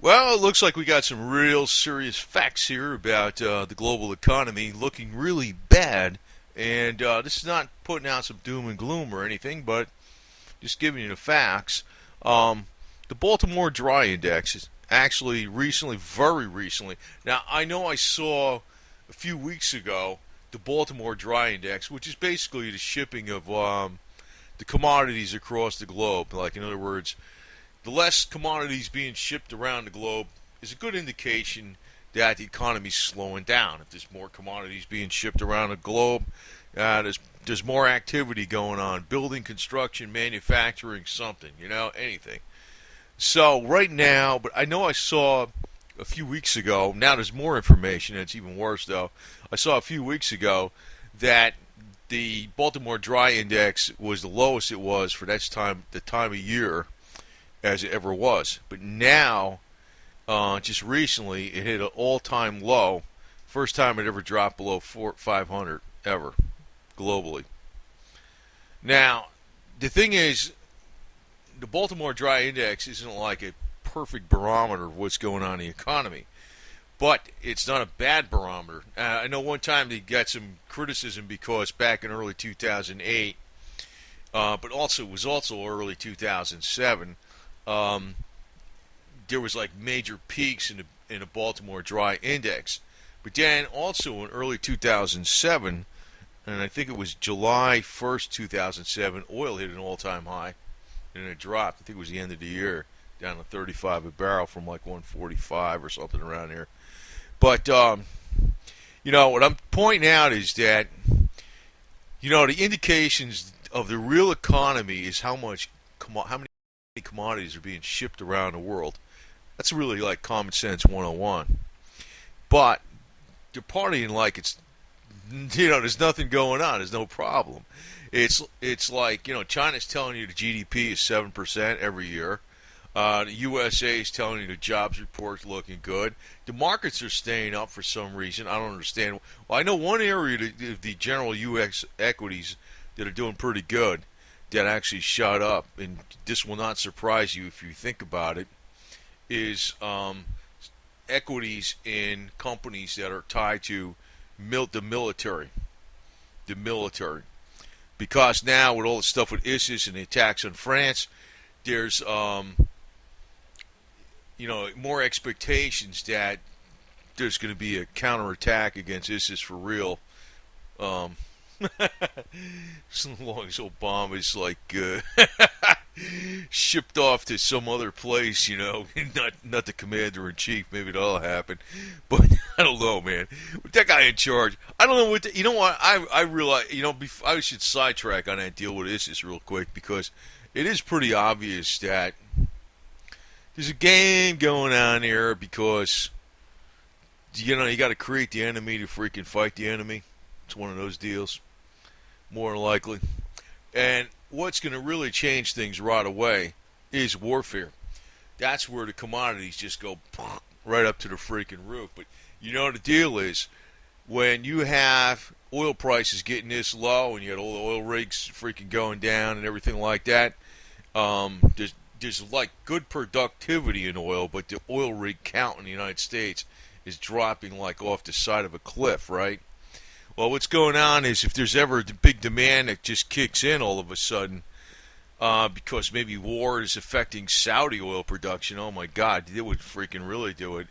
Well, it looks like we got some real serious facts here about the global economy looking really bad. And this is not putting out some doom and gloom or anything, but just giving you the facts. Um, the Baltimore Dry Index is actually recently, very recently. Now, I know I saw a few weeks ago the Baltimore Dry Index, which is basically the shipping of the commodities across the globe. Like, in other words, the less commodities being shipped around the globe is a good indication that the economy's slowing down. If there's more commodities being shipped around the globe, there's more activity going on, building, construction, manufacturing, something, anything. So right now, but I know I saw a few weeks ago. Now there's more information, and it's even worse though. I saw a few weeks ago that the Baltimore Dry Index was the lowest it was for the time of year as it ever was. But now, just recently, it hit an all-time low. First time it ever dropped below 500 ever, globally. Now, the thing is, the Baltimore Dry Index isn't like a perfect barometer of what's going on in the economy. But it's not a bad barometer. I know one time they got some criticism because back in early 2008, but also it was also early 2007, there was like major peaks in the Baltimore Dry Index. But then also in early 2007, and I think it was July 1st, 2007, oil hit an all-time high, and it dropped. I think it was the end of the year, down to 35 a barrel from like 145 or something around here. But, what I'm pointing out is that, the indications of the real economy is how many commodities are being shipped around the world. That's really like common sense 101. But they're partying like it's, there's nothing going on. There's no problem. It's like, China's telling you the GDP is 7% every year. The USA is telling you the jobs report's looking good. The markets are staying up for some reason. I don't understand. Well, I know one area, the general U.S. equities that are doing pretty good, that actually shot up, and this will not surprise you if you think about it, is equities in companies that are tied to the military. The military. Because now with all the stuff with ISIS and the attacks on France, there's more expectations that there's going to be a counterattack against ISIS for real. As long as Obama is like shipped off to some other place, not the commander in chief, maybe that'll happen. But I don't know, man. With that guy in charge, I don't know what. I realize. I should sidetrack on that deal with ISIS real quick because it is pretty obvious that there's a game going on here because, you got to create the enemy to freaking fight the enemy. It's one of those deals, more than likely. And what's going to really change things right away is warfare. That's where the commodities just go right up to the freaking roof. But the deal is, when you have oil prices getting this low and you got all the oil rigs freaking going down and everything like that, there's like good productivity in oil, but the oil rig count in the United States is dropping like off the side of a cliff, right? Well, what's going on is if there's ever a big demand that just kicks in all of a sudden, because maybe war is affecting Saudi oil production, oh my God, it would freaking really do it.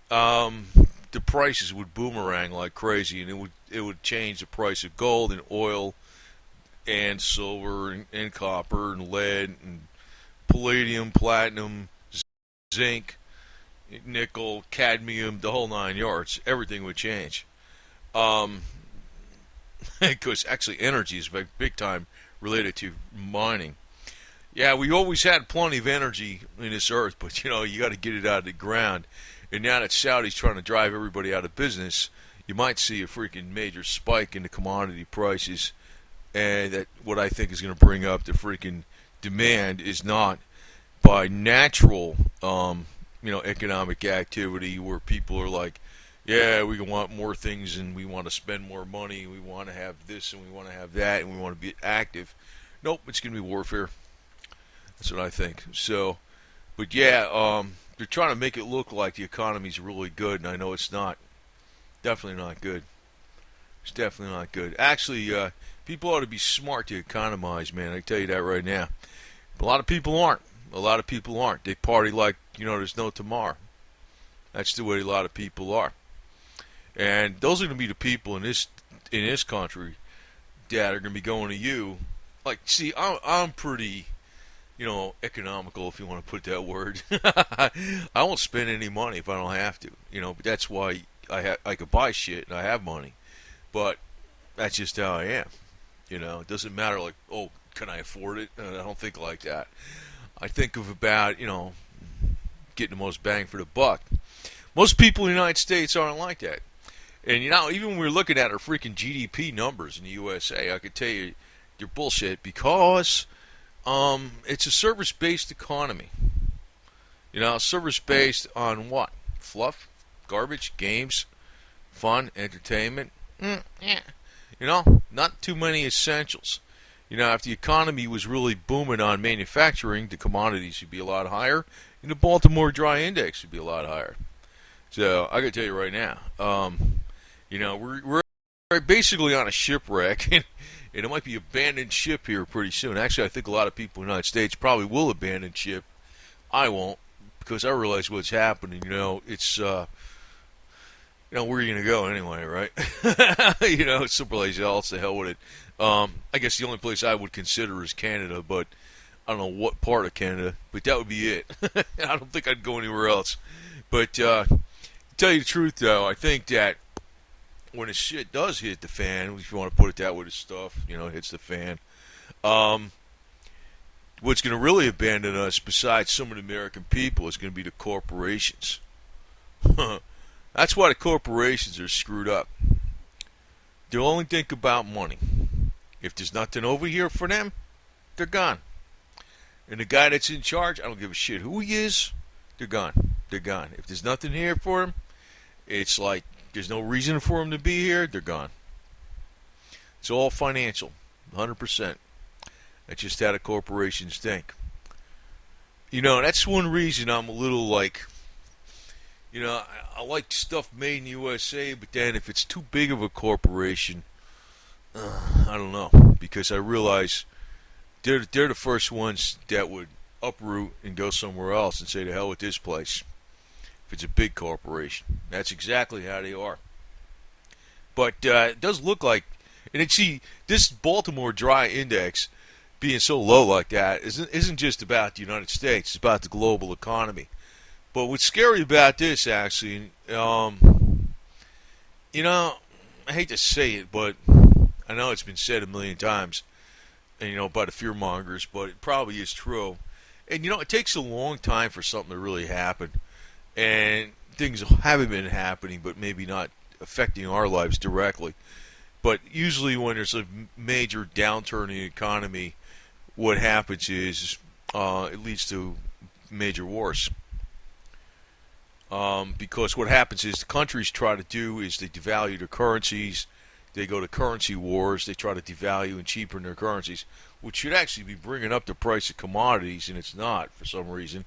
The prices would boomerang like crazy, and it would change the price of gold and oil and silver and copper and lead and palladium, platinum, zinc, nickel, cadmium, the whole 9 yards. Everything would change. Because actually energy is big time related to mining. Yeah, we always had plenty of energy in this earth, but you got to get it out of the ground. And now that Saudi's trying to drive everybody out of business, you might see a freaking major spike in the commodity prices. And that what I think is going to bring up the freaking demand is not by natural, economic activity where people are like, yeah, we want more things and we want to spend more money, we want to have this and we want to have that and we want to be active. Nope, it's going to be warfare. That's what I think. So, but yeah, they're trying to make it look like the economy's really good, and I know it's not. Definitely not good. It's definitely not good. Actually, people ought to be smart to economize, man. I can tell you that right now. A lot of people aren't. A lot of people aren't. They party like, there's no tomorrow. That's the way a lot of people are. And those are going to be the people in this country that are going to be going to you. Like, see, I'm pretty, economical, if you want to put that word. I won't spend any money if I don't have to. But that's why I could buy shit and I have money. But that's just how I am. It doesn't matter, like, oh, can I afford it? I don't think like that. I think of about, getting the most bang for the buck. Most people in the United States aren't like that. And, even when we're looking at our freaking GDP numbers in the USA, I could tell you they're bullshit because it's a service-based economy. Service-based on what? Fluff? Garbage? Games? Fun? Entertainment? Not too many essentials. If the economy was really booming on manufacturing, the commodities would be a lot higher, and the Baltic Dry Index would be a lot higher. So I can tell you right now, we're basically on a shipwreck, and it might be abandoned ship here pretty soon. Actually, I think a lot of people in the United States probably will abandon ship. I won't, because I realize what's happening. It's where are you going to go anyway, right? Someplace else, the hell with it. I guess the only place I would consider is Canada, but I don't know what part of Canada, but that would be it. I don't think I'd go anywhere else. But to tell you the truth, though, I think that when the shit does hit the fan, if you want to put it that way, the stuff, hits the fan, what's going to really abandon us, besides some of the American people, is going to be the corporations. That's why the corporations are screwed up. They'll only think about money. If there's nothing over here for them, they're gone. And the guy that's in charge, I don't give a shit who he is, they're gone. They're gone. If there's nothing here for him, it's like there's no reason for him to be here, they're gone. It's all financial, 100%. That's just how the corporations think. That's one reason I'm a little like, I like stuff made in the USA, but then if it's too big of a corporation, I don't know, because I realize they're the first ones that would uproot and go somewhere else and say to hell with this place. If it's a big corporation, that's exactly how they are. But it does look like, and see, this Baltic Dry Index being so low like that isn't just about the United States; it's about the global economy. But what's scary about this, actually, I hate to say it, but I know it's been said a million times, and by the fear mongers, but it probably is true. And it takes a long time for something to really happen, and things haven't been happening, but maybe not affecting our lives directly. But usually, when there's a major downturn in the economy, what happens is it leads to major wars. Because what happens is the countries try to do is they devalue their currencies, they go to currency wars, they try to devalue and cheapen their currencies, which should actually be bringing up the price of commodities, and it's not for some reason.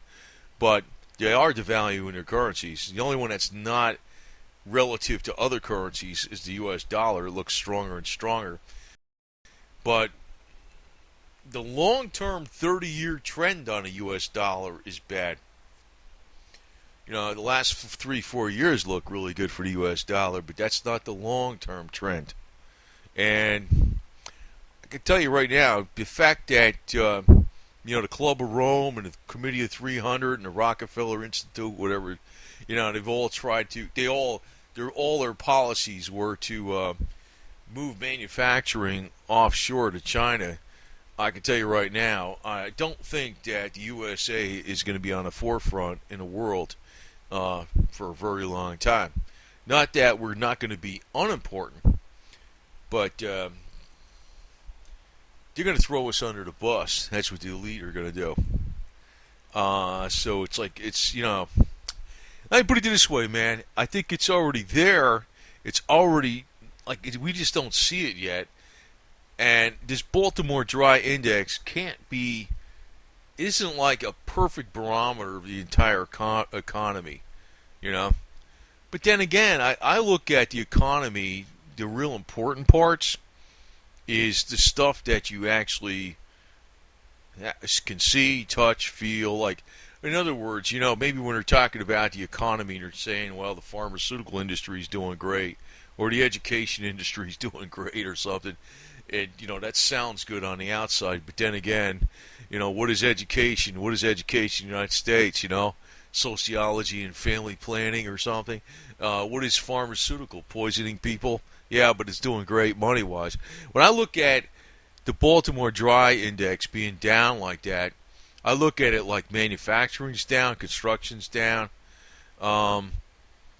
But they are devaluing their currencies. The only one that's not relative to other currencies is the U.S. dollar. It looks stronger and stronger. But the long-term 30-year trend on a U.S. dollar is bad. The last 3-4 years look really good for the U.S. dollar, but that's not the long-term trend. And I can tell you right now, the fact that the Club of Rome and the Committee of 300 and the Rockefeller Institute, whatever, they've all tried to. All their policies were to move manufacturing offshore to China. I can tell you right now, I don't think that the USA is going to be on the forefront in the world for a very long time. Not that we're not going to be unimportant, but they're going to throw us under the bus. That's what the elite are going to do. So it's like, I put it this way, man. I think it's already there. It's already, we just don't see it yet. And this Baltic Dry Index can't be isn't like a perfect barometer of the entire economy, you know. But then again, I look at the economy, the real important parts is the stuff that you actually can see, touch, feel. Like, in other words, maybe when they're talking about the economy, they're saying, well, the pharmaceutical industry is doing great, or the education industry is doing great, or something. And, that sounds good on the outside. But then again, what is education? What is education in the United States? Sociology and family planning or something. What is pharmaceutical? Poisoning people? Yeah, but it's doing great money-wise. When I look at the Baltic Dry Index being down like that, I look at it like manufacturing's down, construction's down.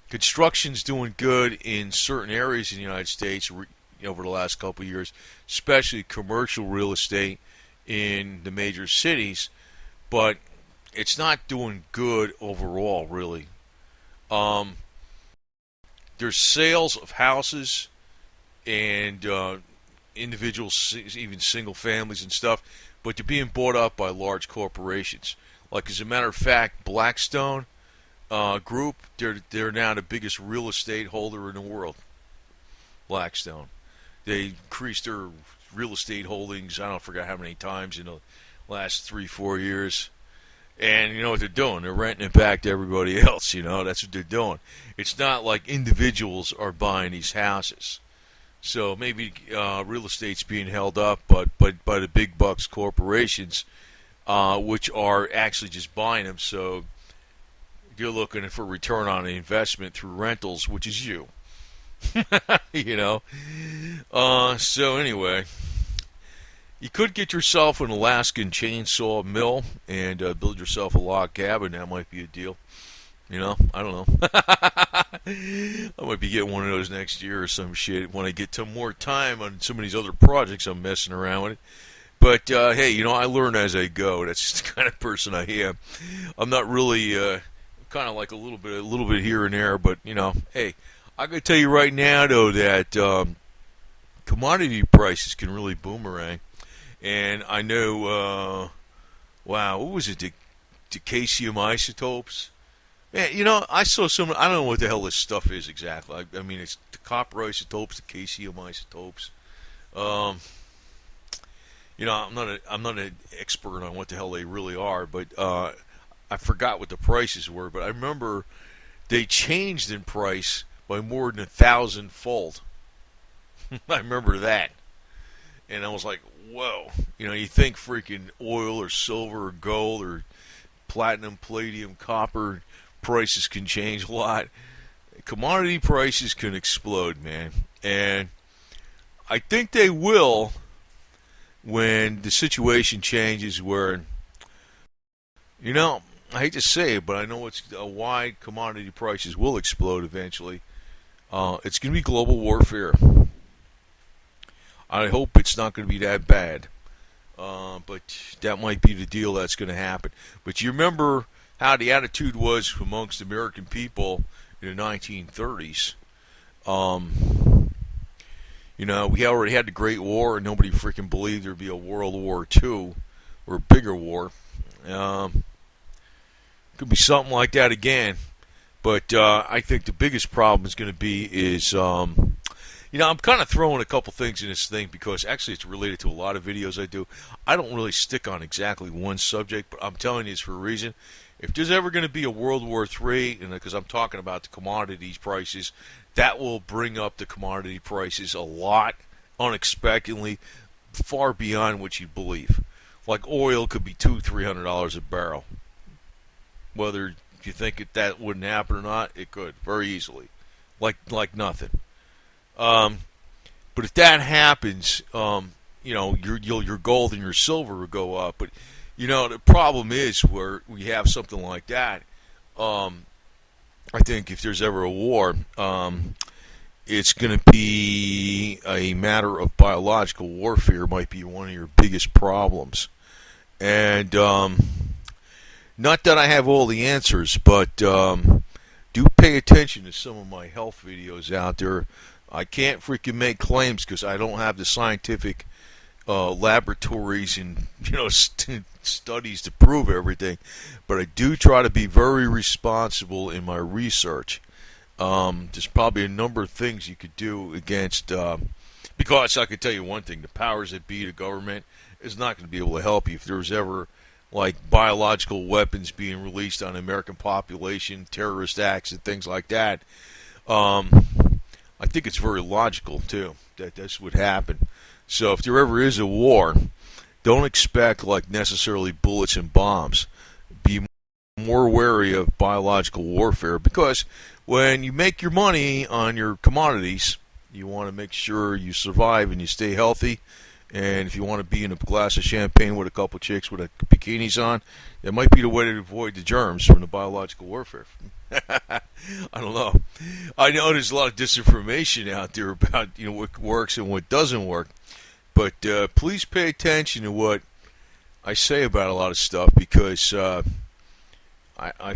Construction's doing good in certain areas in the United States over the last couple of years, especially commercial real estate in the major cities, but it's not doing good overall, really. There's sales of houses and individuals, even single families and stuff, but they're being bought up by large corporations. Like, as a matter of fact, Blackstone Group, they're now the biggest real estate holder in the world. Blackstone. They increased their real estate holdings, I don't forget how many times in the last 3-4 years. And you know what they're doing? They're renting it back to everybody else, That's what they're doing. It's not like individuals are buying these houses. So maybe real estate's being held up but by the big bucks corporations, which are actually just buying them. So you're looking for return on the investment through rentals, which is you. So anyway, you could get yourself an Alaskan chainsaw mill and build yourself a log cabin. That might be a deal. I don't know. I might be getting one of those next year or some shit when I get to more time on some of these other projects I'm messing around with. But hey, I learn as I go. That's just the kind of person I am. I'm not really kind of like a little bit here and there, but hey, I gotta tell you right now though that commodity prices can really boomerang. And I know, wow, what was it? The Dicasium isotopes. Man, I saw some. I don't know what the hell this stuff is exactly. I mean, it's the copper isotopes, the Dicasium isotopes. I'm not an expert on what the hell they really are, but I forgot what the prices were. But I remember they changed in price by more than 1,000-fold. I remember that, and I was like, whoa. You think freaking oil or silver or gold or platinum, palladium, copper prices can change a lot. Commodity prices can explode, man. And I think they will when the situation changes where, I hate to say it, but I know it's why commodity prices will explode eventually. It's going to be global warfare. I hope it's not going to be that bad. But that might be the deal that's going to happen. But you remember how the attitude was amongst American people in the 1930s. We already had the Great War, and nobody freaking believed there'd be a World War II or a bigger war. Could be something like that again. But I think the biggest problem is going to be is, I'm kind of throwing a couple things in this thing because actually it's related to a lot of videos I do. I don't really stick on exactly one subject, but I'm telling you it's for a reason. If there's ever going to be a World War III, because I'm talking about the commodities prices, that will bring up the commodity prices a lot, unexpectedly, far beyond what you'd believe. Like oil could be $200-300 a barrel. Whether you think that wouldn't happen or not, it could very easily, like nothing. But if that happens, your gold and your silver will go up. But the problem is where we have something like that. I think if there's ever a war, it's going to be a matter of biological warfare. Might be one of your biggest problems, and not that I have all the answers, but do pay attention to some of my health videos out there. I can't freaking make claims because I don't have the scientific laboratories and studies to prove everything, but I do try to be very responsible in my research. There's probably a number of things you could do against, because I could tell you one thing: the powers that be, the government, is not going to be able to help you if there's ever like biological weapons being released on the American population, terrorist acts, and things like that. I think it's very logical too that this would happen. So if there ever is a war, don't expect like necessarily bullets and bombs. Be more wary of biological warfare, because when you make your money on your commodities, you want to make sure you survive and you stay healthy. And if you want to be in a glass of champagne with a couple chicks with bikinis on, that might be the way to avoid the germs from the biological warfare. I don't know. I know there's a lot of disinformation out there about what works and what doesn't work, but please pay attention to what I say about a lot of stuff, because I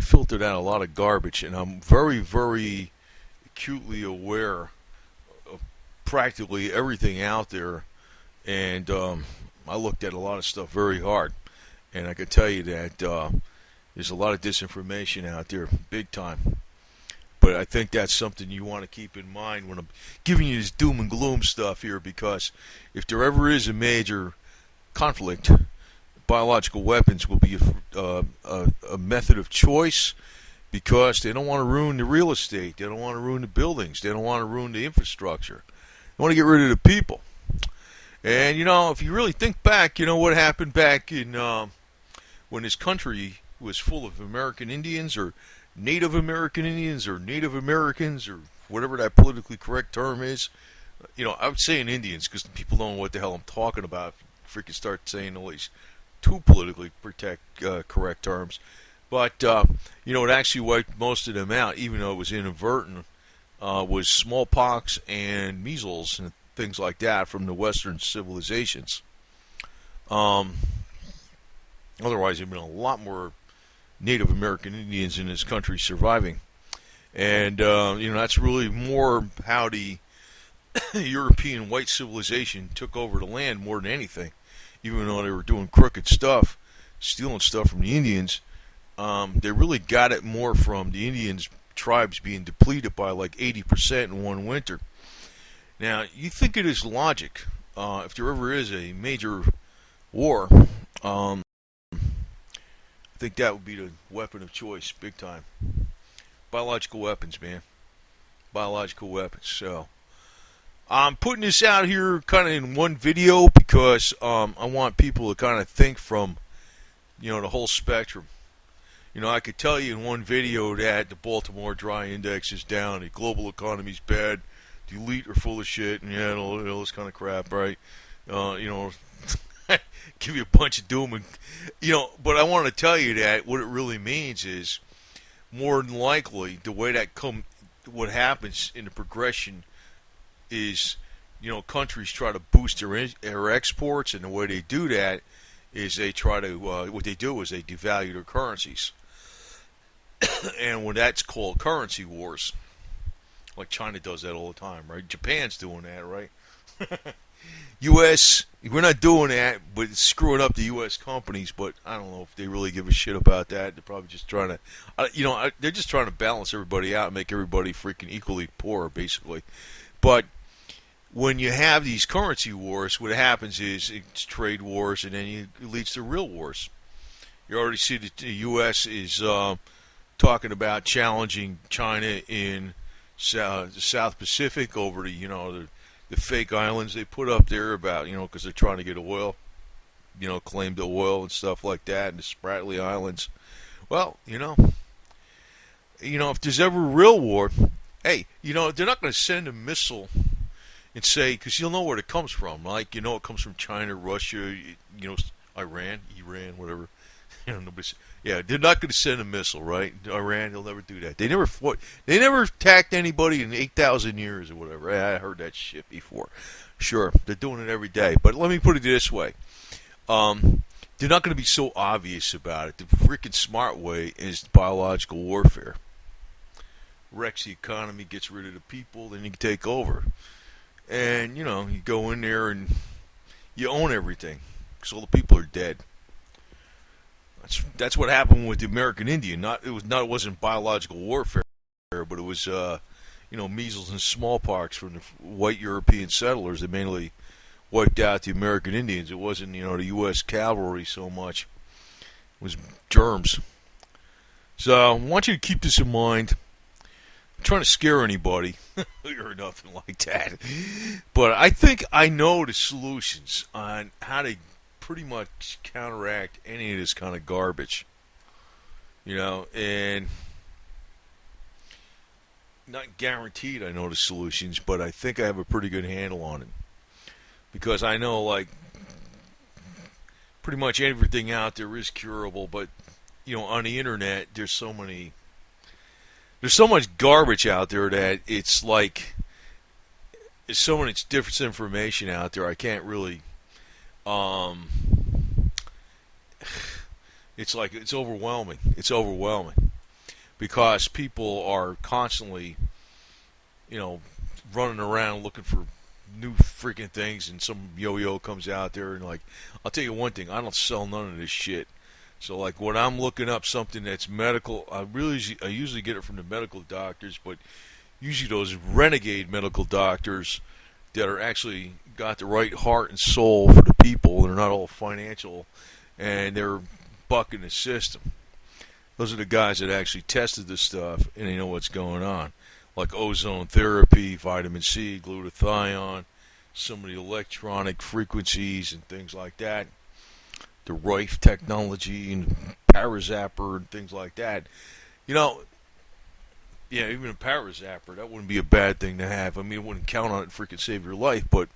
filtered out a lot of garbage, and I'm very, very acutely aware of practically everything out there. And I looked at a lot of stuff very hard, and I can tell you that there's a lot of disinformation out there, big time. But I think that's something you want to keep in mind when I'm giving you this doom and gloom stuff here, because if there ever is a major conflict, biological weapons will be a method of choice, because they don't want to ruin the real estate, they don't want to ruin the buildings, they don't want to ruin the infrastructure. They want to get rid of the people. And, if you really think back, what happened back in when this country was full of American Indians, or Native American Indians, or Native Americans, or whatever that politically correct term is. I would say Indians, because people don't know what the hell I'm talking about. Freaking start saying all these too politically correct terms. But, it actually wiped most of them out, even though it was inadvertent, was smallpox and measles and things like that from the Western civilizations. Otherwise, there'd been a lot more Native American Indians in this country surviving. And, that's really more how the European white civilization took over the land more than anything. Even though they were doing crooked stuff, stealing stuff from the Indians, they really got it more from the Indians' tribes being depleted by like 80% in one winter. Now, you think it is logic, if there ever is a major war, I think that would be the weapon of choice, big time. Biological weapons, man. Biological weapons. So, I'm putting this out here kind of in one video, because I want people to kind of think from, the whole spectrum. I could tell you in one video that the Baltimore Dry Index is down, the global economy's bad, the elite are full of shit, and all this kind of crap, right? Give you a bunch of doom, and but I want to tell you that what it really means is, more than likely, the way that what happens in the progression is, countries try to boost their exports, and the way they do that is they try to what they do is they devalue their currencies, and when that's called currency wars. Like China does that all the time, right? Japan's doing that, right? U.S., we're not doing that, but it's screwing up the U.S. companies. But I don't know if they really give a shit about that. They're probably just trying to, they're just trying to balance everybody out and make everybody freaking equally poor, basically. But when you have these currency wars, what happens is it's trade wars, and then it leads to real wars. You already see that the U.S. is talking about challenging China in the South Pacific over the fake islands they put up there about because they're trying to get oil, claim the oil and stuff like that, and the Spratly Islands. Well, if there's ever a real war, hey, they're not going to send a missile and say, because you'll know where it comes from, like it comes from China, Russia, Iran, whatever. They're not going to send a missile, right? Iran, they'll never do that. They never fought. They never attacked anybody in 8,000 years or whatever. I heard that shit before. Sure, they're doing it every day. But let me put it this way: they're not going to be so obvious about it. The freaking smart way is biological warfare. Wrecks the economy, gets rid of the people, then you can take over. And you go in there and you own everything, because all the people are dead. That's what happened with the American Indian. It wasn't biological warfare, but it was measles and smallpox from the white European settlers that mainly wiped out the American Indians. It wasn't the U.S. cavalry so much. It was germs. So I want you to keep this in mind. I'm trying to scare anybody or nothing like that. But I think I know the solutions on how to pretty much counteract any of this kind of garbage. And not guaranteed I know the solutions, but I think I have a pretty good handle on it. Because I know, like, pretty much everything out there is curable, but on the internet there's so much garbage out there that it's like there's so much different information out there. I can't really it's overwhelming. It's overwhelming because people are constantly running around looking for new freaking things, and some yo-yo comes out there and, like, I'll tell you one thing, I don't sell none of this shit. So, like, when I'm looking up something that's medical, I usually get it from the medical doctors, but usually those renegade medical doctors that are actually got the right heart and soul for the people. They're not all financial, and they're bucking the system. Those are the guys that actually tested this stuff, and they know what's going on. Like ozone therapy, vitamin C, glutathione, some of the electronic frequencies and things like that. The Rife technology and Parazapper and things like that. Yeah, even a Parazapper, that wouldn't be a bad thing to have. I mean, I wouldn't count on it to freaking save your life, but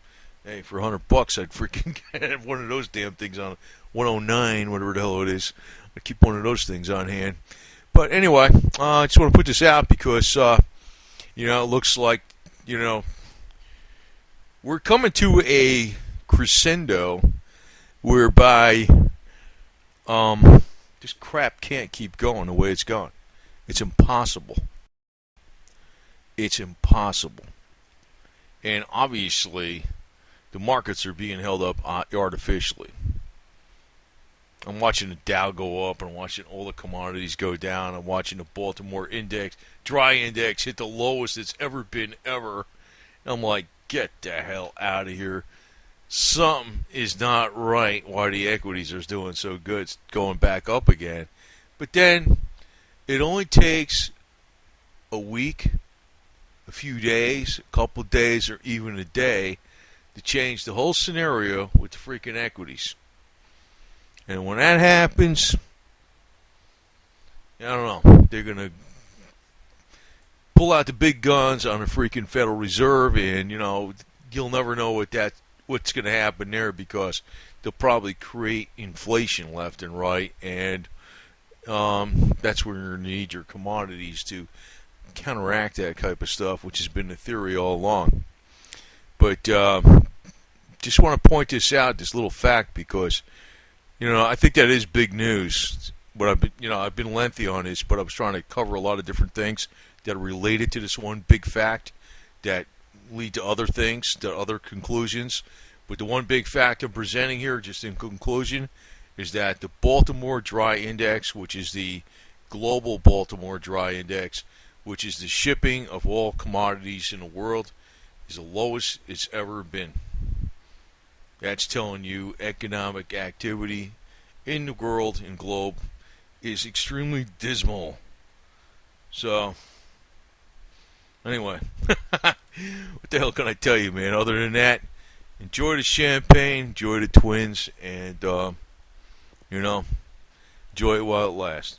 hey, for $100, I'd freaking get one of those damn things on 109, whatever the hell it is. I'd keep one of those things on hand. But anyway, I just want to put this out because, it looks like, we're coming to a crescendo whereby this crap can't keep going the way it's going. It's impossible. It's impossible. And obviously, the markets are being held up artificially. I'm watching the Dow go up, and I'm watching all the commodities go down. I'm watching the Baltimore Dry Index hit the lowest it's ever been ever. And I'm like, get the hell out of here. Something is not right why the equities are doing so good. It's going back up again. But then it only takes a week, a few days, a couple days, or even a day to change the whole scenario with the freaking equities. And when that happens, I don't know, they're going to pull out the big guns on the freaking Federal Reserve, and, you'll never know what's going to happen there, because they'll probably create inflation left and right, and that's where you need your commodities to counteract that type of stuff, which has been the theory all along. But just want to point this out, this little fact, because I think that is big news. But I've been lengthy on this, but I was trying to cover a lot of different things that are related to this one big fact that lead to other things, to other conclusions. But the one big fact I'm presenting here, just in conclusion, is that the Baltimore Dry Index, which is the global Baltimore Dry Index, which is the shipping of all commodities in the world, is the lowest it's ever been. That's telling you economic activity in the world and globe is extremely dismal. So, anyway, what the hell can I tell you, man? Other than that, enjoy the champagne, enjoy the twins, and, enjoy it while it lasts.